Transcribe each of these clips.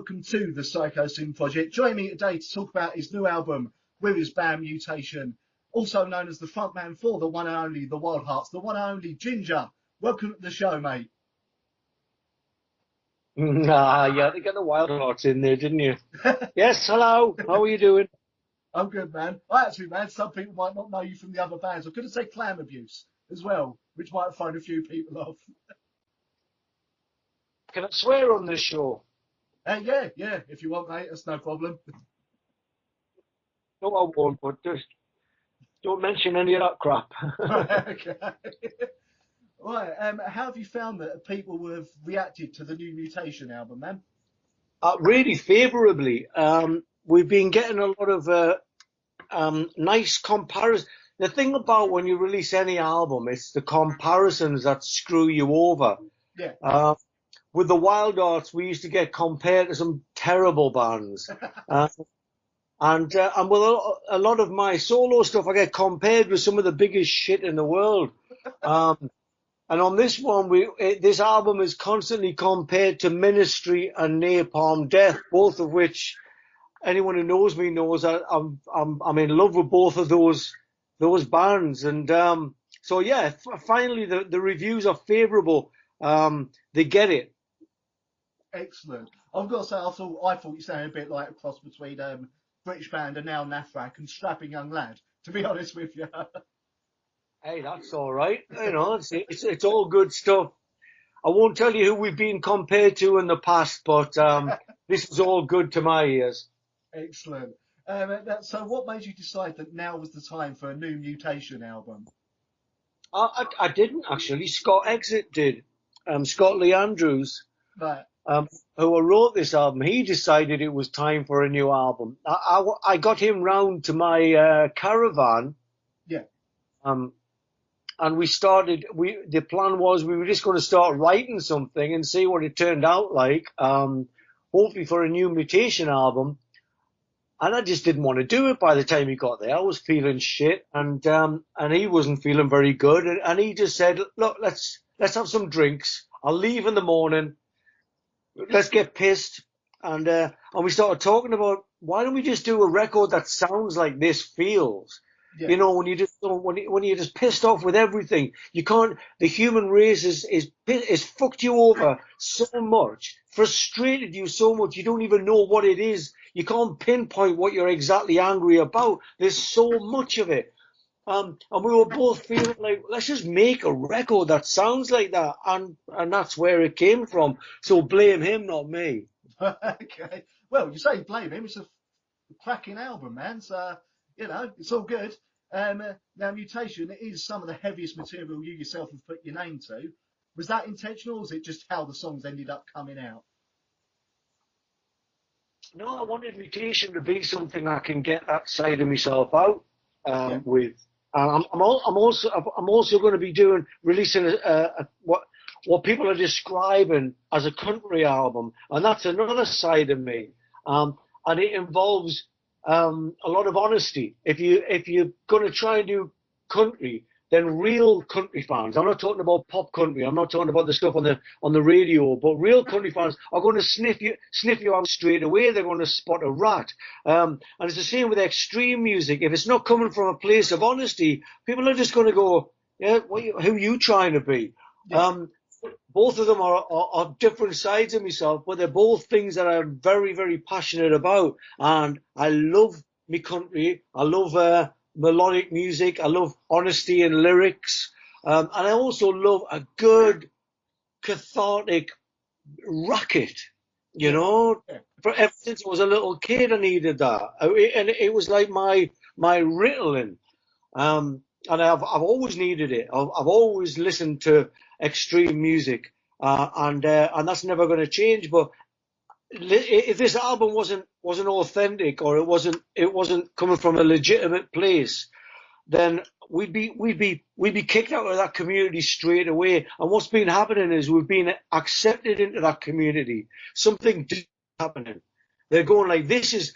welcome to the Psychosin project. Join me today to talk about his new album with his band Mutation, also known as the frontman for the one and only The Wild Hearts, the one and only Ginger. Welcome to the show, mate. Nah, you had to get the Wild Hearts in there, didn't you? Yes, hello. How are you doing? I'm good, man. Actually, man, some people might not know you from the other bands. I could have said Clam Abuse as well, which might have thrown a few people off. Can I swear on this show? Yeah, if you want, mate, that's no problem. No, I won't, but just don't mention any of that crap. Okay. Right, how have you found that people have reacted to the new Mutation album, man? Really favourably. We've been getting a lot of nice comparisons. The thing about when you release any album, it's the comparisons that screw you over. Yeah. With the Wild Hearts, we used to get compared to some terrible bands. And with a lot of my solo stuff, I get compared with some of the biggest shit in the world. And on this one, this album is constantly compared to Ministry and Napalm Death, both of which anyone who knows me knows that I'm in love with both of those bands. And so yeah, finally the reviews are favourable. They get it. Excellent. I've got to say, I thought you sounded a bit like a cross between British band and now Nafrak and Strapping Young Lad, to be honest with you. Hey, that's all right. You know, it's all good stuff. I won't tell you who we've been compared to in the past, but this is all good to my ears. Excellent. So what made you decide that now was the time for a new Mutation album? I didn't actually. Scott Exit did. Scott Lee Andrews. Right. Who wrote this album, he decided it was time for a new album. I got him round to my caravan. Yeah. And the plan was we were just going to start writing something and see what it turned out like, hopefully for a new Mutation album. And I just didn't want to do it by the time he got there. I was feeling shit and he wasn't feeling very good. And he just said, look, let's have some drinks. I'll leave in the morning. Let's get pissed. And we started talking about, why don't we just do a record that sounds like this feels? Yeah. You know, when you're just pissed off with everything, you can't. The human race is fucked you over so much, frustrated you so much. You don't even know what it is. You can't pinpoint what you're exactly angry about. There's so much of it. And we were both feeling like, let's just make a record that sounds like that, and that's where it came from. So blame him, not me. Okay. Well, you say blame him. It's a cracking album, man. So, you know, it's all good. Now, Mutation is some of the heaviest material you yourself have put your name to. Was that intentional, or was it just how the songs ended up coming out? No, I wanted Mutation to be something I can get that side of myself out with. I'm also going to be releasing what people are describing as a country album, and that's another side of me. And it involves a lot of honesty. If you're going to try and do country, then real country fans. I'm not talking about pop country. I'm not talking about the stuff on the radio. But real country fans are going to sniff you out straight away. They're going to spot a rat. And it's the same with extreme music. If it's not coming from a place of honesty, people are just going to go, yeah, who are you trying to be? Yeah. Both of them are different sides of myself, but they're both things that I'm very, very passionate about. And I love me country. I love melodic music. I love honesty in lyrics. And I also love a good cathartic racket, you know. Ever since I was a little kid, I needed that. And it was like my Ritalin. And I've always needed it. I've always listened to extreme music. And that's never going to change. But if this album wasn't authentic, or it wasn't coming from a legitimate place, then we'd be kicked out of that community straight away. And what's been happening is we've been accepted into that community. Something happening. They're going like, this is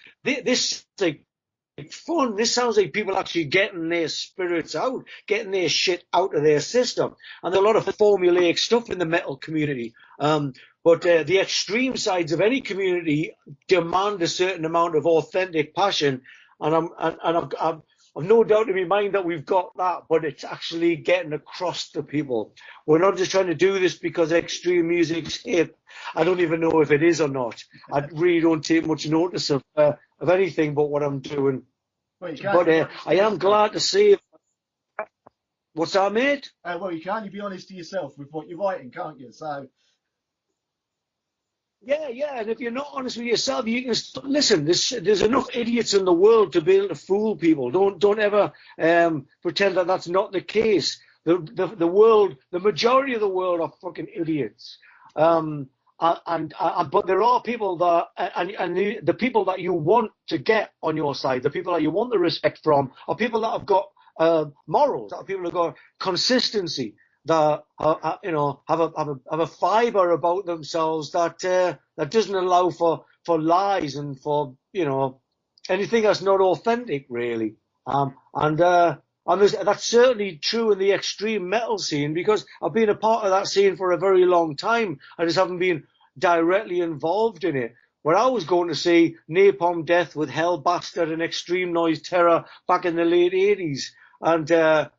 like fun. This sounds like people actually getting their spirits out, getting their shit out of their system. And there's a lot of formulaic stuff in the metal community. But the extreme sides of any community demand a certain amount of authentic passion. And I've no doubt in my mind that we've got that, but it's actually getting across to people. We're not just trying to do this because extreme music's hip. I don't even know if it is or not. I really don't take much notice of anything but what I'm doing. Well, But I am glad to see. What's that, mate? Well, you can only be honest to yourself with what you're writing, can't you? So, Yeah. And if you're not honest with yourself, you can listen. There's enough idiots in the world to be able to fool people. Don't ever pretend that that's not the case. The world, the majority of the world are fucking idiots. But there are people that, and the people that you want to get on your side, the people that you want the respect from, are people that have got morals, that are people that have got consistency, that have a fiber about themselves that doesn't allow for lies and for anything that's not authentic, really. That's certainly true in the extreme metal scene, because I've been a part of that scene for a very long time. I just haven't been directly involved in it. When I was going to see Napalm Death with Hell Bastard and Extreme Noise Terror back in the late 80s, and I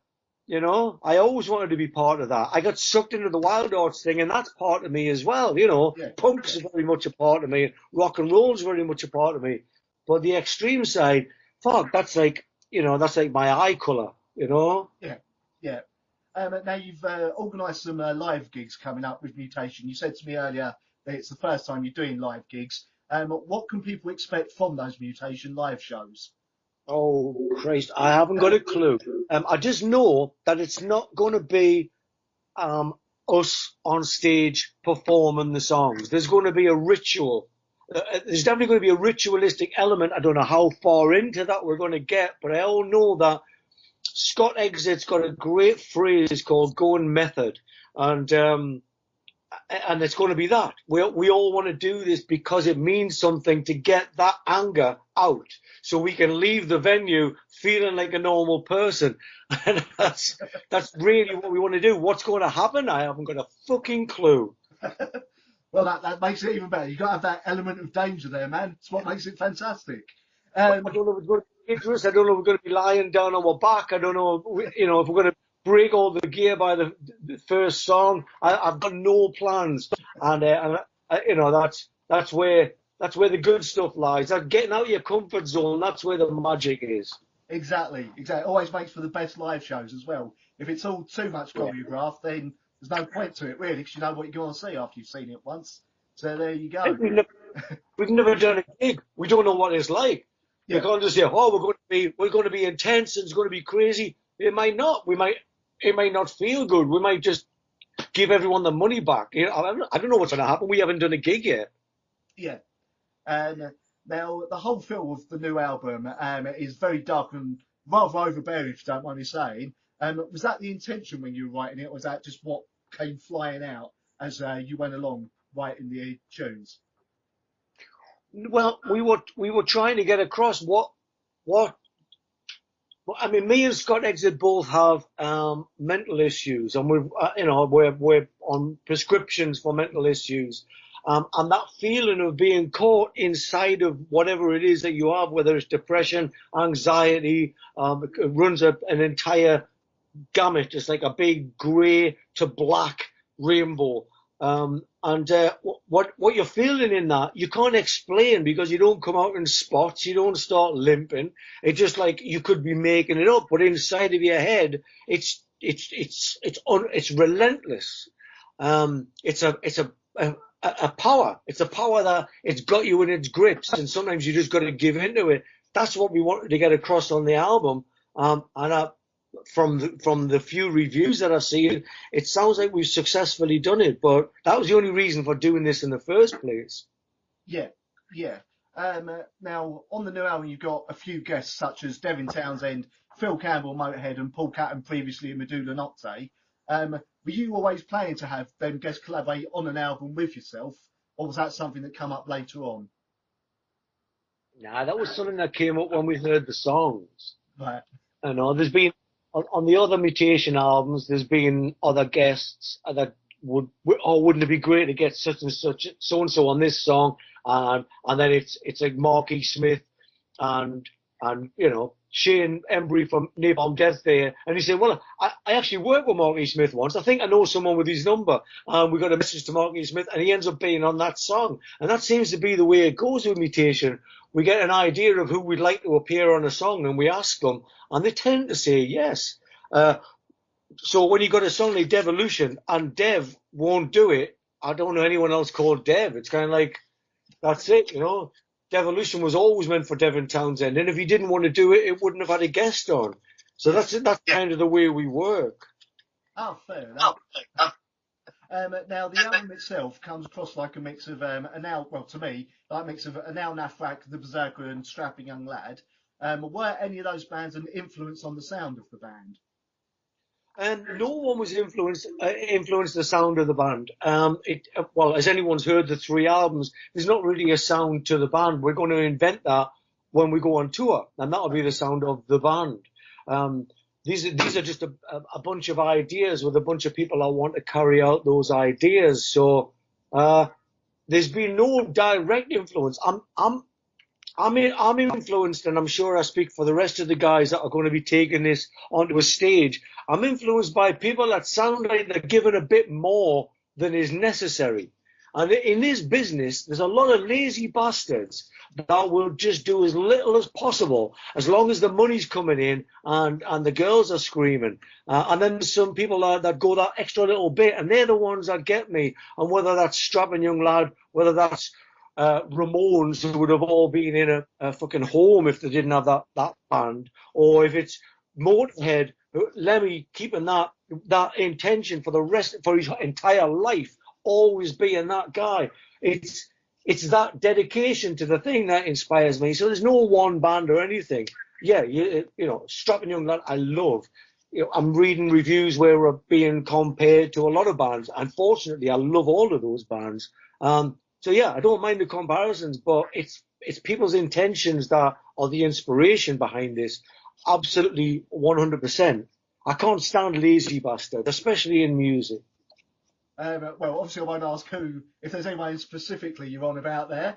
always wanted to be part of that. I got sucked into the Wild Arts thing, and that's part of me as well. Punk's very much a part of me. Rock and roll's very much a part of me. But the extreme side, fuck, that's like my eye colour, Yeah. Now you've organised some live gigs coming up with Mutation. You said to me earlier that it's the first time you're doing live gigs. What can people expect from those Mutation live shows? Oh, Christ, I haven't got a clue. I just know that it's not going to be us on stage performing the songs. There's going to be a ritual. There's definitely going to be a ritualistic element. I don't know how far into that we're going to get, but I all know that Scott Exit's got a great phrase called "going method," and it's going to be that. We all want to do this because it means something to get that anger out, so we can leave the venue feeling like a normal person. And that's really what we want to do. What's going to happen? I haven't got a fucking clue. Well, that makes it even better. You've got to have that element of danger there, man. It's what makes it fantastic. I don't know if it's going to be dangerous. I don't know if we're going to be lying down on our back. I don't know, if we're going to break all the gear by the first song. I've got no plans, and that's where the good stuff lies. That getting out of your comfort zone. That's where the magic is. Exactly. Always makes for the best live shows as well. If it's all too much choreographed, then there's no point to it really, because you know what you're going to see after you've seen it once. So there you go. We've never done a gig. We don't know what it's like. Yeah. You can't just say, "Oh, we're going to be intense and it's going to be crazy." It might not. It might not feel good. We might just give everyone the money back. I don't know what's going to happen. We haven't done a gig yet. Yeah. Now the whole feel of the new album is very dark and rather overbearing, if you don't mind me saying. Was that the intention when you were writing it, or was that just what came flying out as you went along writing the tunes? Well, we were trying to get across what I mean. Me and Scott Exit both have mental issues, and we're on prescriptions for mental issues. And that feeling of being caught inside of whatever it is that you have, whether it's depression, anxiety, it runs an entire gamut. It's like a big grey to black rainbow. What you're feeling in that, you can't explain, because you don't come out in spots, you don't start limping. It's just like you could be making it up, but inside of your head, it's relentless. It's a power. It's a power that it's got you in its grips, and sometimes you just got to give into it. That's what we wanted to get across on the album. From the few reviews that I've seen, it sounds like we've successfully done it. But that was the only reason for doing this in the first place. Yeah. Now, on the new album, you've got a few guests such as Devin Townsend, Phil Campbell, Motorhead, and Paul Catton, previously in Medulla Nocte. Were you always planning to have them guests collaborate on an album with yourself, or was that something that came up later on? Nah, that was something that came up when we heard the songs. Right. You know, there's been on the other Mutation albums, there's been other guests that oh, wouldn't it be great to get such and such, so and so on this song, and then it's like Marky Smith and you know Shane Embry from Napalm Death there, and he said, well, I actually worked with Marky Smith once. I think I know someone with his number, and we got a message to Marky Smith, and he ends up being on that song, and that seems to be the way it goes with Mutation. We get an idea of who we'd like to appear on a song, and we ask them, and they tend to say yes. So when you got a song like Devolution and Dev won't do it, I don't know anyone else called Dev. It's kind of like, that's it, you know. Devolution was always meant for Devin Townsend, and if he didn't want to do it, it wouldn't have had a guest on. So that's kind of the way we work. Oh, fair enough. Now, the album itself comes across like a mix of to me, like a mix of a now Nafrak, the Berserker, and Strapping Young Lad. Were any of those bands an influence on the sound of the band? No one was influenced the sound of the band. Well, as anyone's heard the 3 albums, there's not really a sound to the band. We're going to invent that when we go on tour, and that'll be the sound of the band. These are just a bunch of ideas with a bunch of people that want to carry out those ideas. So there's been no direct influence. I'm influenced, and I'm sure I speak for the rest of the guys that are going to be taking this onto a stage. I'm influenced by people that sound like they're given a bit more than is necessary. And in this business, there's a lot of lazy bastards that will just do as little as possible, as long as the money's coming in and the girls are screaming. And then some people that go that extra little bit, and they're the ones that get me. And whether that's Strapping Young Lad, whether that's Ramones, who would have all been in a fucking home if they didn't have that band, or if it's Motorhead, Lemmy keeping that intention for his entire life, always being that guy. It's that dedication to the thing that inspires me. So there's no one band or anything. Yeah, you know, Strapping Young Lad, I love. You know, I'm reading reviews where we're being compared to a lot of bands. Unfortunately, I love all of those bands. So yeah, I don't mind the comparisons, but it's people's intentions that are the inspiration behind this. Absolutely 100%. I can't stand lazy bastard, especially in music. Well, obviously I won't ask if there's anyone specifically you're on about there.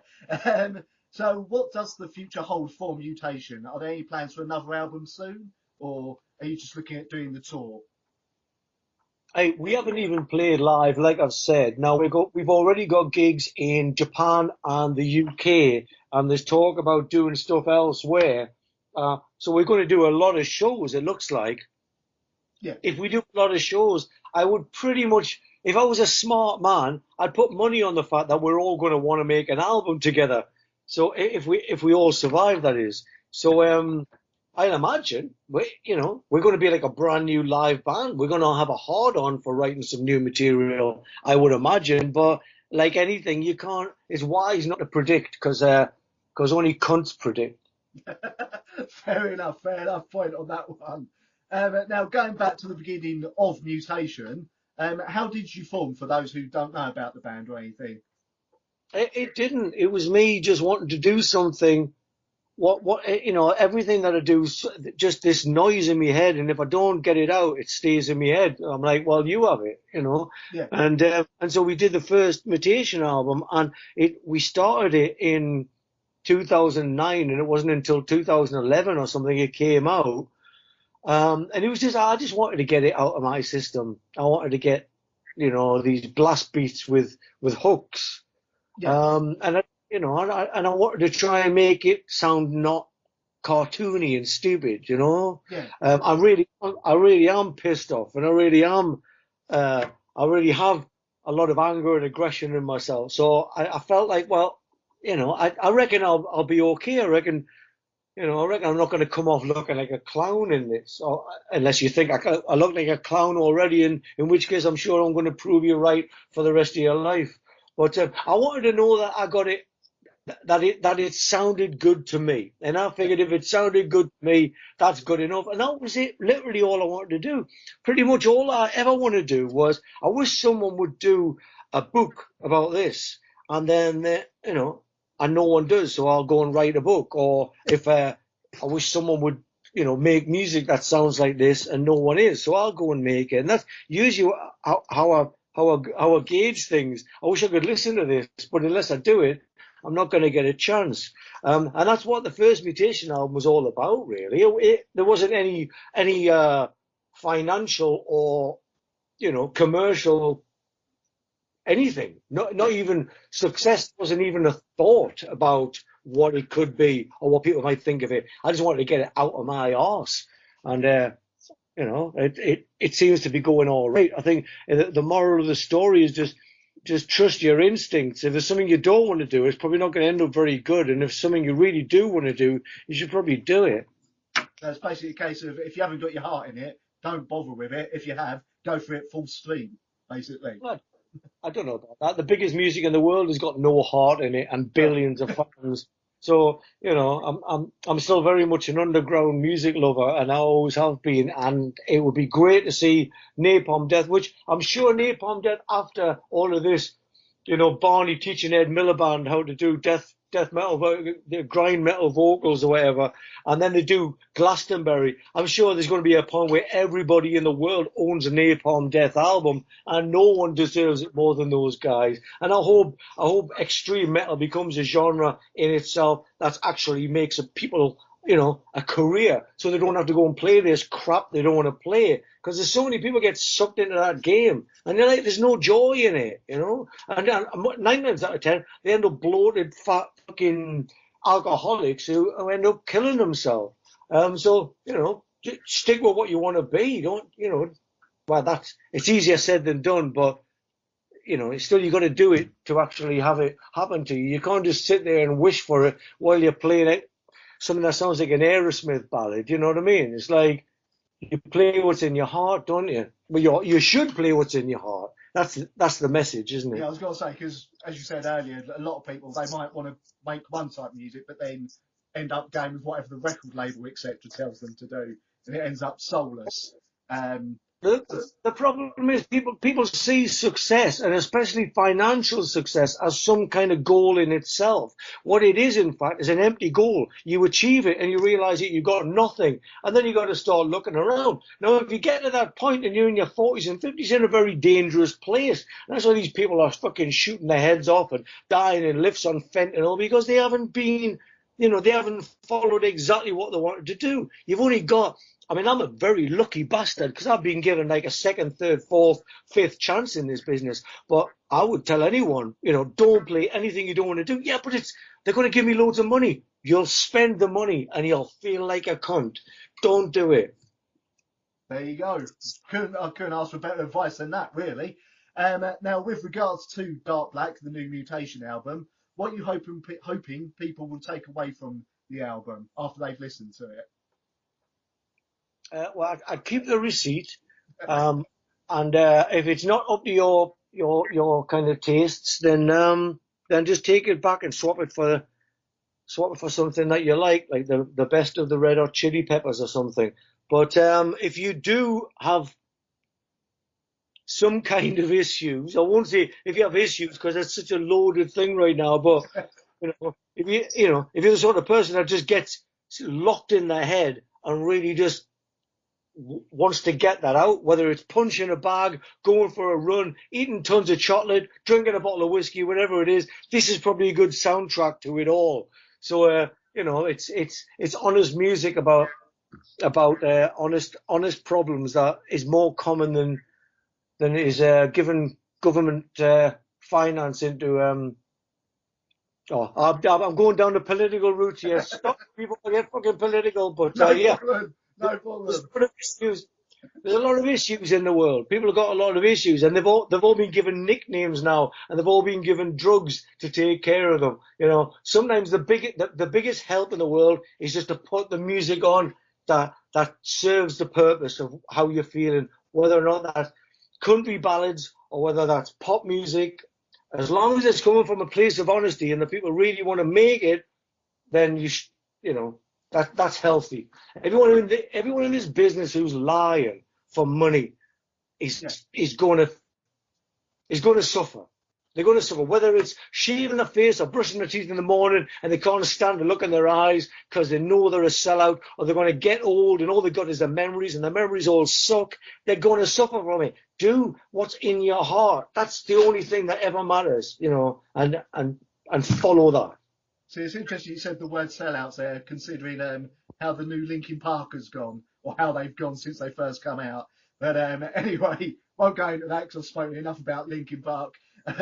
So what does the future hold for Mutation? Are there any plans for another album soon, or are you just looking at doing the tour? Hey, we haven't even played live, like I've said. Now we've already got gigs in Japan and the UK, and there's talk about doing stuff elsewhere. So we're going to do a lot of shows, it looks like. Yeah. If we do a lot of shows, I would pretty much, if I was a smart man, I'd put money on the fact that we're all going to want to make an album together. So if we all survive, that is. So I imagine we're going to be like a brand new live band. We're going to have a hard on for writing some new material, I would imagine. But like anything, it's wise not to predict, because only cunts predict. Fair enough point on that one. Now, going back to the beginning of Mutation, how did you form, for those who don't know about the band or anything? It didn't. It was me just wanting to do something. Everything that I do, just this noise in my head, and if I don't get it out, it stays in my head. I'm like, well, you have it, you know. Yeah. And so we did the first Mutation album, and we started it in 2009, and it wasn't until 2011 or something it came out. And it was I just wanted to get it out of my system. I wanted to get, these blast beats with hooks. Yeah. And I wanted to try and make it sound not cartoony and stupid, Yeah. I really am pissed off, and I really have a lot of anger and aggression in myself. So I felt like, well, I reckon I'll be okay. I reckon I'm not going to come off looking like a clown in this, unless you think I look like a clown already, in which case I'm sure I'm going to prove you right for the rest of your life. But I wanted to know that I got it, that it sounded good to me. And I figured if it sounded good to me, that's good enough. And that was it, literally all I wanted to do. Pretty much all I ever wanted to do was, I wish someone would do a book about this. And then, and no one does, so I'll go and write a book. Or if I wish someone would, make music that sounds like this, and no one is, so I'll go and make it. And that's usually how I gauge things. I wish I could listen to this, but unless I do it, I'm not going to get a chance. And that's what the first Mutation album was all about, really. There wasn't any financial or commercial anything. Not even success wasn't even a thought about what it could be or what people might think of it. I just wanted to get it out of my arse, and it seems to be going all right. I think the moral of the story is just trust your instincts. If there's something you don't want to do, it's probably not going to end up very good. And if something you really do want to do, you should probably do it. That's basically a case of, if you haven't got your heart in it, don't bother with it. If you have, go for it full steam, basically. Well, I don't know about that. The biggest music in the world has got no heart in it and billions of fans. So, I'm still very much an underground music lover, and I always have been. And it would be great to see Napalm Death, which I'm sure Napalm Death, after all of this, Barney teaching Ed Miliband how to do death metal, grind metal vocals or whatever, and then they do Glastonbury. I'm sure there's going to be a point where everybody in the world owns a Napalm Death album, and no one deserves it more than those guys. And I hope extreme metal becomes a genre in itself that actually makes people, a career, so they don't have to go and play this crap they don't want to play. Because there's so many people get sucked into that game, and they're like, there's no joy in it, And 9 times out of 10, they end up bloated, fat, fucking alcoholics who end up killing themselves. So just stick with what you want to be. Don't, well, it's easier said than done, but still you got to do it to actually have it happen to you. You can't just sit there and wish for it while you're playing it. Something that sounds like an Aerosmith ballad, you know what I mean? It's like, you play what's in your heart, don't you? Well, you should play what's in your heart. That's the message, isn't it? Yeah, I was going to say, because as you said earlier, a lot of people, they might want to make one type of music, but then end up going with whatever the record label, etc., tells them to do, and it ends up soulless. The problem is people see success, and especially financial success, as some kind of goal in itself. What it is, in fact, is an empty goal. You achieve it and you realize that you got nothing, and then you got to start looking around. Now, if you get to that point and you're in your 40s and 50s, you're in a very dangerous place. And that's why these people are fucking shooting their heads off and dying in lifts on fentanyl, because they haven't been, they haven't followed exactly what they wanted to do. You've only got... I'm a very lucky bastard, because I've been given like a second, third, fourth, fifth chance in this business. But I would tell anyone, don't play anything you don't want to do. Yeah, but they're going to give me loads of money. You'll spend the money and you'll feel like a cunt. Don't do it. There you go. I couldn't ask for better advice than that, really. Now, with regards to Dark Black, the new Mutation album, what are you hoping people will take away from the album after they've listened to it? Well, I'd keep the receipt, and if it's not up to your kind of tastes, then just take it back and swap it for something that you like the best of the Red Hot Chili Peppers or something. But if you do have some kind of issues, I won't say if you have issues, because that's such a loaded thing right now. But if you're the sort of person that just gets locked in their head and really just wants to get that out, whether it's punching a bag, going for a run, eating tons of chocolate, drinking a bottle of whiskey, whatever it is, this is probably a good soundtrack to it all. So it's honest music about honest problems that is more common than is given government finance into. I'm going down the political route here. Stop, people get fucking political, but yeah. No problem. There's a lot of issues in the world. People have got a lot of issues, and they've all been given nicknames now, and they've all been given drugs to take care of them. Sometimes the biggest help in the world is just to put the music on that serves the purpose of how you're feeling, whether or not that's country ballads or whether that's pop music. As long as it's coming from a place of honesty and the people really want to make it, then that's healthy. Everyone in this business who's lying for money is going to suffer. They're going to suffer, whether it's shaving their face or brushing their teeth in the morning and they can't stand to look in their eyes because they know they're a sellout, or they're going to get old and all they've got is their memories and their memories all suck. They're going to suffer from it. Do what's in your heart. That's the only thing that ever matters, you know, and follow that. So it's interesting you said the word sellouts there, considering how the new Linkin Park has gone, or how they've gone since they first come out. But anyway, won't go into that because I've spoken enough about Linkin Park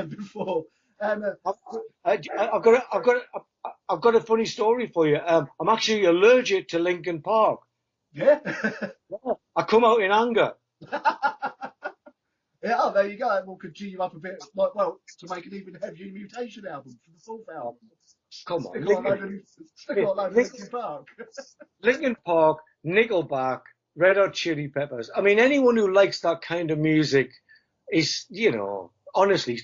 before. I've got a funny story for you. I'm actually allergic to Linkin Park. Yeah. I come out in anger. Yeah, oh, there you go. Well, could G you up a bit, well, to make an even heavier Mutation album for the fourth album. Come on, Stick on a load of Linkin Park. Linkin Park, Nickelback, Red Hot Chili Peppers. I mean, anyone who likes that kind of music is, you know, honestly,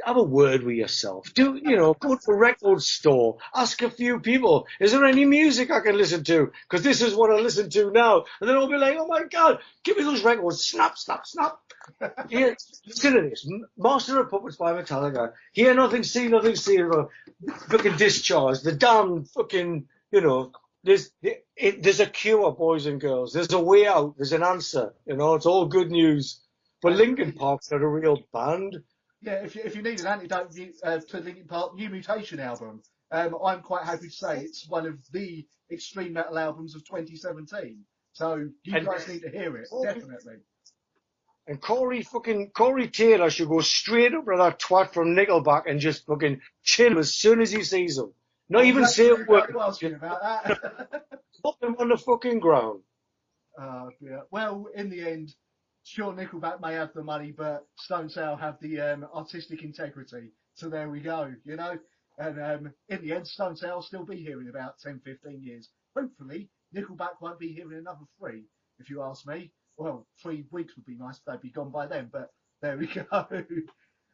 have a word with yourself. Go to a record store, ask a few people, is there any music I can listen to? Because this is what I listen to now. And then I'll be like, oh my God, give me those records. Snap, snap, snap. Here, listen to this. Master of Puppets by Metallica. Hear nothing, see nothing, see nothing. Fucking Discharge. The damn fucking, you know, there's a cure, boys and girls. There's a way out. There's an answer. You know, it's all good news. But Linkin Park's not a real band. Yeah, if you need an antidote to Linkin Park new Mutation album, I'm quite happy to say it's one of the extreme metal albums of 2017. So you guys need to hear it, definitely. And Corey Taylor should go straight up to that twat from Nickelback and just fucking chill him as soon as he sees him. Not even say a word. About that. Put him on the fucking ground. Yeah. Well, in the end, sure, Nickelback may have the money, but Stone Sour have the artistic integrity. So there we go, you know. And in the end, Stone Sour will still be here in about 10, 15 years. Hopefully, Nickelback won't be here in another 3, if you ask me. Well, 3 weeks would be nice if they'd be gone by then, but there we go.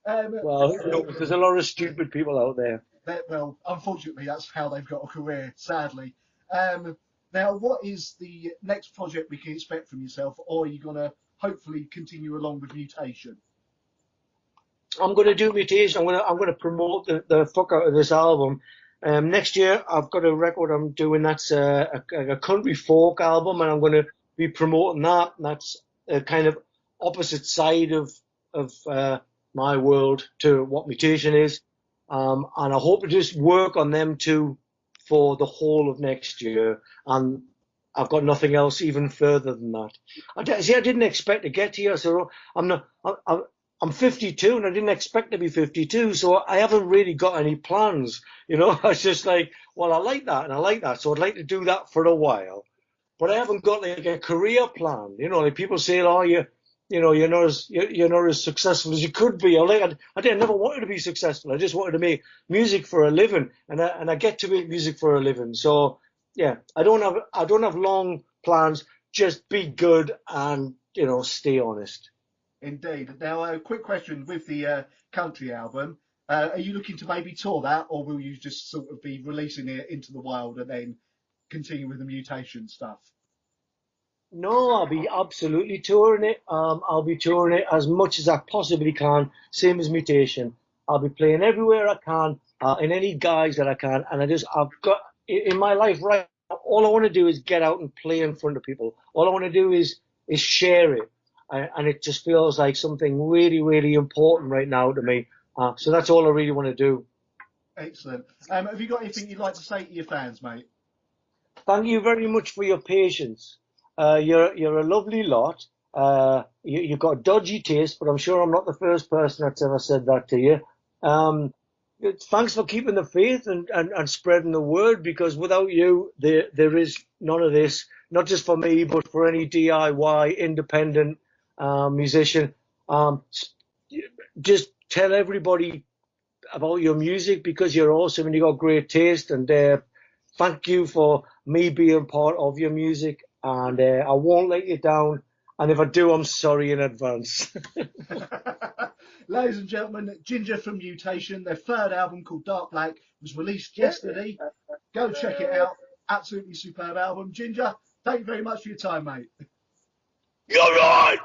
Well, there's a lot of stupid people out there. Well, unfortunately, that's how they've got a career, sadly. Now, what is the next project we can expect from yourself, or are you going to hopefully continue along with Mutation? I'm going to do Mutation. I'm going to promote the fuck out of this album. Next year, I've got a record I'm doing that's a country folk album, and I'm going to be promoting that. And that's a kind of opposite side of my world to what Mutation is. And I hope to just work on them too for the whole of next year. And I've got nothing else even further than that. I didn't expect to get here, so I'm 52 and I didn't expect to be 52, so I haven't really got any plans. You know, I was just like, well, I like that and I like that, so I'd like to do that for a while. But I haven't got like a career plan. You know, like people say, oh, you're not as successful as you could be. I never wanted to be successful. I just wanted to make music for a living, and I get to make music for a living. So yeah, I don't have long plans. Just be good and, you know, stay honest. Indeed. Now, a quick question with the country album. Are you looking to maybe tour that, or will you just sort of be releasing it into the wild and then continue with the Mutation stuff? No, I'll be absolutely touring it. I'll be touring it as much as I possibly can, same as Mutation. I'll be playing everywhere I can, in any guise that I can. And I've got, in my life right now, all I want to do is get out and play in front of people. All I want to do is share it. And it just feels like something really, really important right now to me. So that's all I really want to do. Excellent. Have you got anything you'd like to say to your fans, mate? Thank you very much for your patience. You're a lovely lot. You've got dodgy taste, but I'm sure I'm not the first person that's ever said that to you. Thanks for keeping the faith and spreading the word, because without you, there is none of this, not just for me, but for any DIY independent musician. Just tell everybody about your music, because you're awesome and you got great taste, and thank you for me being part of your music, and I won't let you down, and if I do, I'm sorry in advance. Ladies and gentlemen, Ginger from Mutation, their third album called Dark Black was released yesterday. Go check it out. Absolutely superb album. Ginger, thank you very much for your time, mate. You're right!